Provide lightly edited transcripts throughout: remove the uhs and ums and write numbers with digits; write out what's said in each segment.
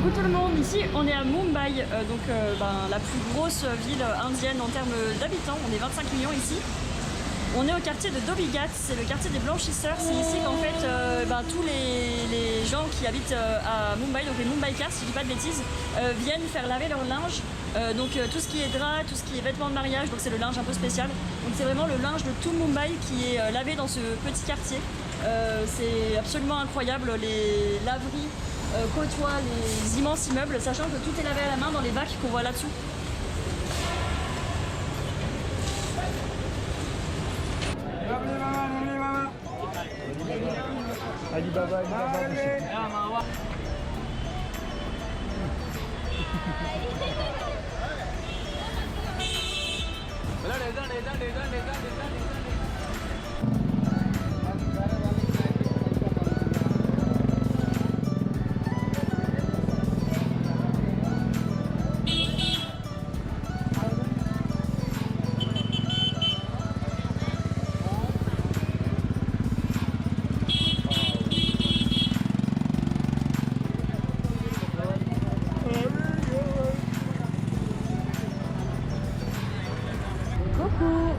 Coucou tout le monde, ici on est à Mumbai, la plus grosse ville indienne en termes d'habitants, on est 25 millions ici. On est au quartier de Dhobigat, c'est le quartier des blanchisseurs, c'est ici qu'en fait tous les gens qui habitent à Mumbai, donc les Mumbaikars si je dis pas de bêtises, viennent faire laver leur linge. Tout ce qui est drap, tout ce qui est vêtements de mariage, donc c'est le linge un peu spécial. Donc c'est vraiment le linge de tout Mumbai qui est lavé dans ce petit quartier. C'est absolument incroyable, les laveries côtoient les immenses immeubles, sachant que tout est lavé à la main dans les bacs qu'on voit là-dessous. Alibaba.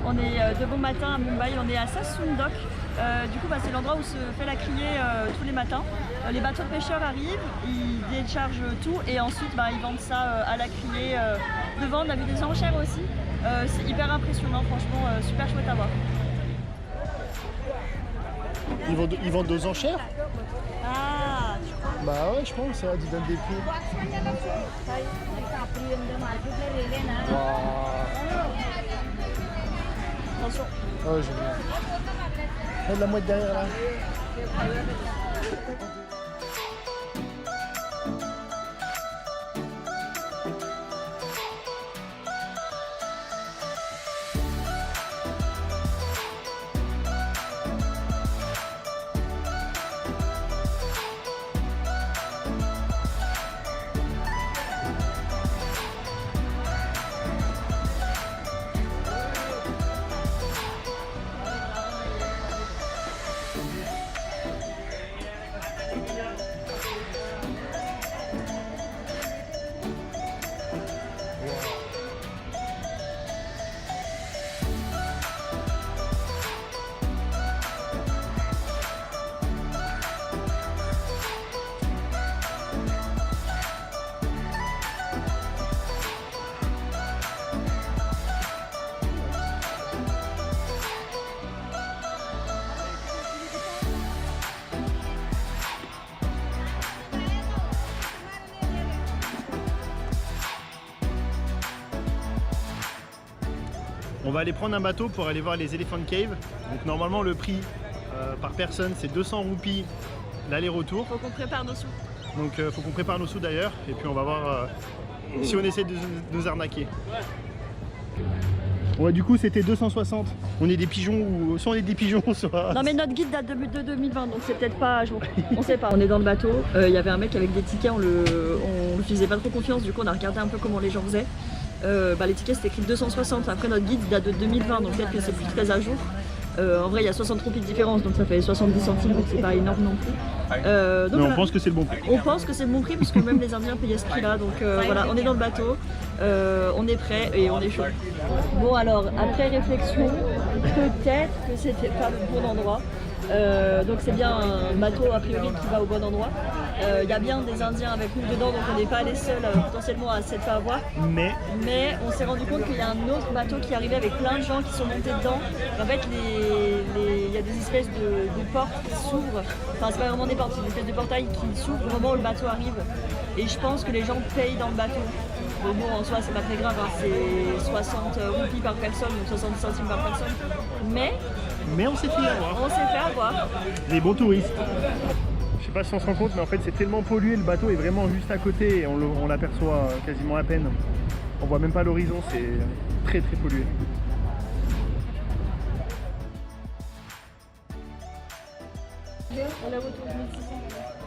On est de bon matin à Mumbai, on est à Sassoon-Dock. C'est l'endroit où se fait la criée tous les matins. Les bateaux de pêcheurs arrivent, ils déchargent tout et ensuite ils vendent ça à la criée. Devant, on a vu des enchères aussi. C'est hyper impressionnant, franchement, super chouette à voir. Ils vendent aux enchères? Ah, Bah ouais, je pense, ça, ils donnent des prix. attention. Oh, génial. Regarde la mouette derrière là. On va aller prendre un bateau pour aller voir les Elephant Cave. Donc normalement le prix par personne c'est 200 roupies l'aller-retour. Faut qu'on prépare nos sous. Donc faut qu'on prépare nos sous d'ailleurs et puis on va voir si on essaie de nous arnaquer. Ouais, du coup c'était 260. On est des pigeons ou soit on est des pigeons soit... Non mais notre guide date de 2020 donc c'est peut-être pas à jour. On sait pas. On est dans le bateau, il y avait un mec avec des tickets, on lui faisait pas trop confiance, du coup on a regardé un peu comment les gens faisaient. Les tickets c'était écrit 260, après notre guide date de 2020 donc peut-être que c'est plus très à jour. En vrai il y a 60 roupies de différence donc ça fait 70 centimes donc c'est pas énorme non plus. Mais on pense que c'est le bon prix. On pense que c'est le bon prix parce que même les Indiens payaient ce prix là donc voilà, on est dans le bateau, on est prêt et on est chaud. Bon alors après réflexion, peut-être que c'était pas le bon endroit. Donc c'est bien un bateau a priori qui va au bon endroit. Il y a bien des Indiens avec nous dedans donc on n'est pas les seuls potentiellement à s'être fait avoir. Mais on s'est rendu compte qu'il y a un autre bateau qui arrivait avec plein de gens qui sont montés dedans. En fait il y a des espèces de portes qui s'ouvrent. Enfin c'est pas vraiment des portes, c'est des espèces de portails qui s'ouvrent au moment où le bateau arrive. Et je pense que les gens payent dans le bateau. Mais bon en soi c'est pas très grave, hein. C'est 60 roupies par personne, donc 70 centimes par personne. Mais on s'est fait avoir. On s'est fait avoir. Les bons touristes. Je sais pas si on se rend compte mais en fait c'est tellement pollué, le bateau est vraiment juste à côté et on l'aperçoit quasiment à peine. On voit même pas l'horizon, c'est très très pollué.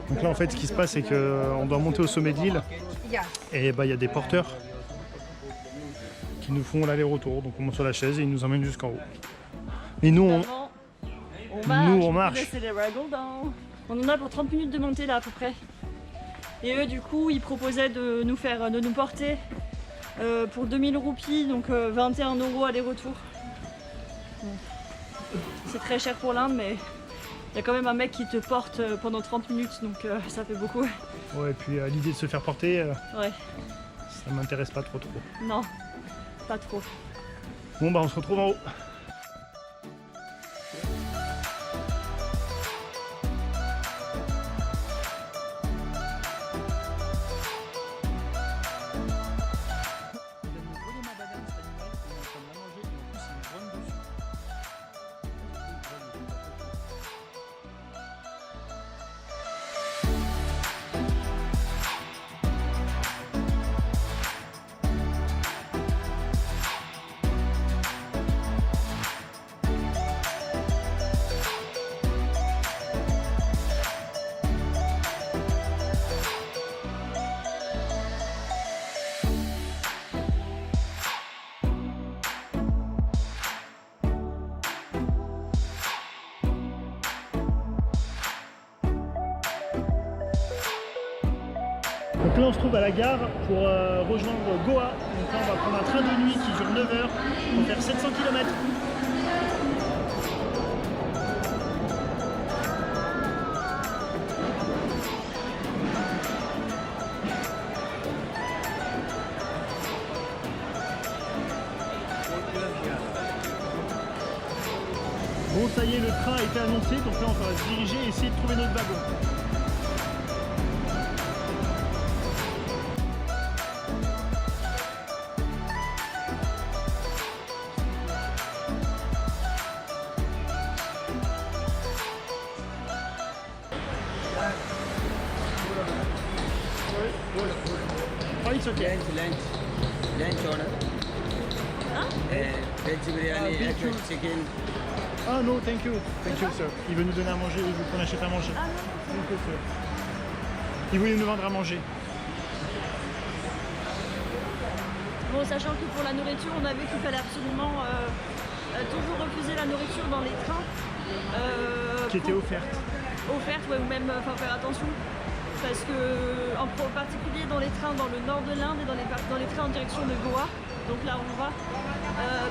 Donc là en fait ce qui se passe c'est qu'on doit monter au sommet de l'île et il y a des porteurs qui nous font l'aller-retour. Donc on monte sur la chaise et ils nous emmènent jusqu'en haut. Et nous on marche. On en a pour 30 minutes de montée là à peu près. Et eux du coup ils proposaient de nous porter pour 2000 roupies, donc 21 € aller-retour. Bon. C'est très cher pour l'Inde, mais il y a quand même un mec qui te porte pendant 30 minutes, donc ça fait beaucoup. Ouais, et puis l'idée de se faire porter, Ouais. ça m'intéresse pas trop. Non, pas trop. Bon bah on se retrouve en haut. Donc là on se trouve à la gare pour rejoindre Goa. Donc là on va prendre un train de nuit qui dure 9 heures pour faire 700 km. Bon ça y est, le train a été annoncé, donc là on va se diriger et essayer de trouver notre wagon. Oh, it's okay. Lunch order. Hein? Veg biryani, big egg chicken. Ah non, thank you, sir. Il veut nous donner à manger, il veut qu'on achète à manger. Ah non, Thank you, sir. Il voulait nous vendre à manger. bon, sachant que pour la nourriture, on a vu qu'il fallait absolument toujours refuser la nourriture dans les trains. Qui était offerte. Offerte, ouais, ou même faire attention. Parce que, en particulier dans les trains dans le nord de l'Inde et dans les trains en direction de Goa, donc là on va,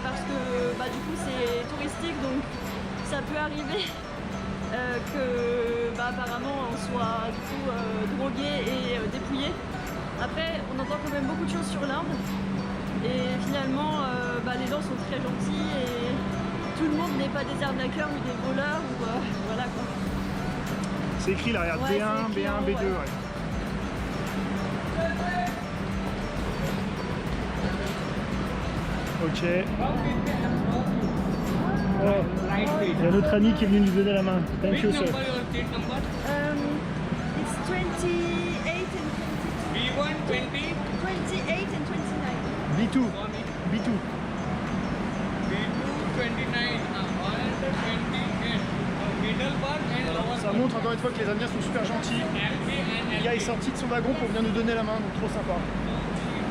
parce que du coup c'est touristique, donc ça peut arriver que apparemment on soit du coup drogué et dépouillé. Après on entend quand même beaucoup de choses sur l'Inde et finalement les gens sont très gentils et tout le monde n'est pas des arnaqueurs ou des voleurs ou voilà quoi. C'est écrit là, regarde, Ouais, B1, c'est écrit en B1, haut, B2, ouais. ouais. Ok. Oh, il y a notre ami qui est venu nous donner la main. Thank you, sir. It's 28 and 22. B1 20, 28 and 29. B2. B2. B2 29, all the 28. Middle part and lower Ça montre encore une fois que les Indiens sont super gentils. LP and Le gars est sorti de son wagon pour venir nous donner la main, donc trop sympa.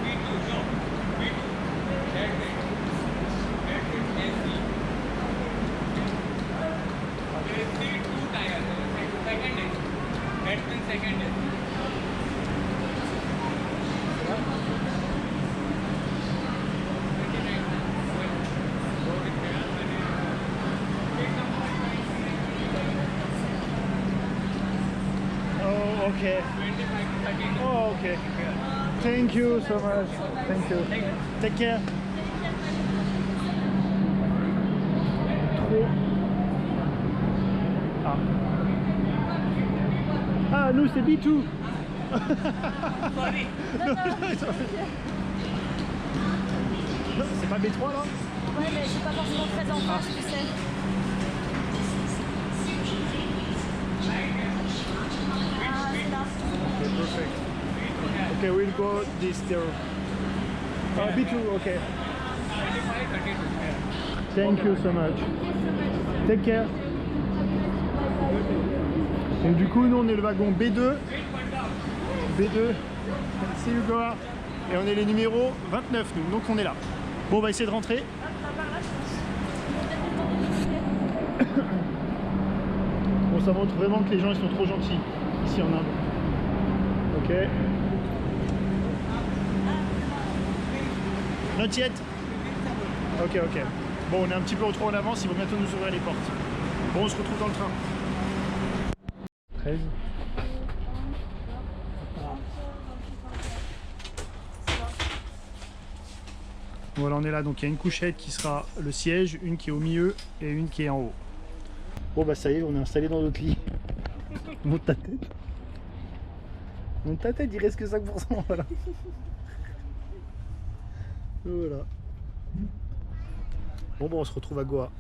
B2, no. B2. That's it. That's it. AC. AC 2 tires. Second AC. That's been second AC. Oh, ok. 25 to 30. Oh, ok. Thank you so much. Thank you. Take care. Trop. Ah. Ah, nous c'est B2. Sorry. Non, c'est pas B3 là? Ouais, mais c'est pas forcément très en face, tu sais. Ah, c'est là. Okay, perfect. Okay, we'll go this there. B2, okay. 25, 32. Thank you so much. Take care. Donc du coup, nous on est le wagon B2. B2. See you Goa. Et on est les numéros 29 nous, donc on est là. Bon, on va essayer de rentrer. Bon, ça montre vraiment que les gens ils sont trop gentils ici en Inde. Ok. Not yet. Ok, ok. Bon, on est un petit peu trop en avance, ils vont bientôt nous ouvrir les portes. Bon, on se retrouve dans le train. 13. Voilà, on est là, donc il y a une couchette qui sera le siège, une qui est au milieu et une qui est en haut. Bon bah ça y est, on est installé dans notre lit. Monte ta tête. Monte ta tête, il reste que 5%, voilà. Voilà. Bon, on se retrouve à Goa.